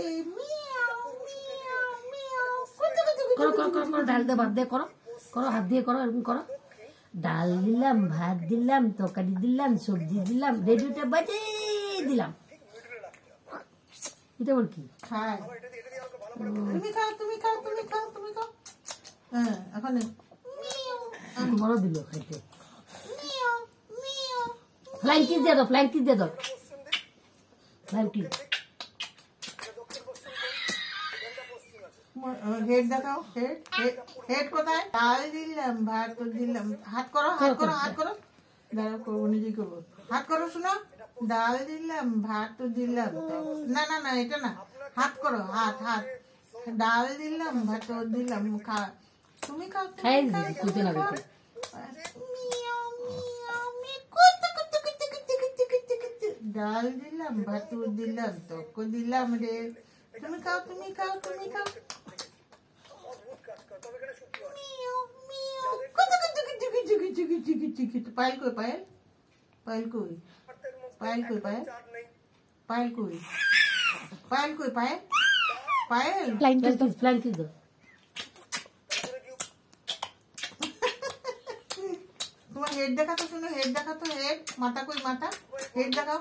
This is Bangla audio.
এই মিয়াও মিয়াও মিয়াও করো করো করো করো, ডাল দিয়ে ভাত দিয়ে করো, করো হাত দিয়ে করো, এরকম করো। ডাল দিলাম, ভাত দিলাম, তরকারি দিলাম, সবজি দিলাম, রেডিওটা বাজে দিলাম। এটা বল কি খায়। তুমি খাও তুমি খাও তুমি খাও তুমি খাও। হ্যাঁ এখন বড় দিল খাইতে। Miao Miao. ফ্লাইং কিস দিয়ে দাও, ফ্লাইং কিস দিয়ে দাও, ফ্লাইং কিস। হেড দেখাও, হেড হেড হেড কোথায়? ডাল দিলাম, ভাত দিলাম। হাত করো হাত করো হাত করো। দাঁড়াও করবো, নিজেই করবো। হাত করো শোনো। ডাল দিলাম, ভাত দিলাম। না না না এটা না, হাত করো, হাত হাত। ডাল দিলাম, ভাত দিলাম। খা তুমি খাও খাই তুমি খাও দিছি তুমি কুতে না খাও। বেটে। মিয়াও মিয়াও মি কুতু কুতু কুতু কুতু কুতু কুতু কুতু। ডাল দিলাম, ভাত দিলাম, তক দিলাম রে। তুমি খাও তুমি খাও তুমি খাও। মিয়াও মিয়াও কুতু কুতু কুতু কুতু কুতু কুতু কুতু কুতু। পায়েল কই পায়েল? পায়েল কই? পায়েল কই পায়েল? পায়েল কই? পায়েল কই Payel? Payel flying kiss, flying kiss দাও। তোমার হেড দেখাতো, শুনো হেড দেখাতো, হেড। মাথা কই মাথা? হেড দেখাও।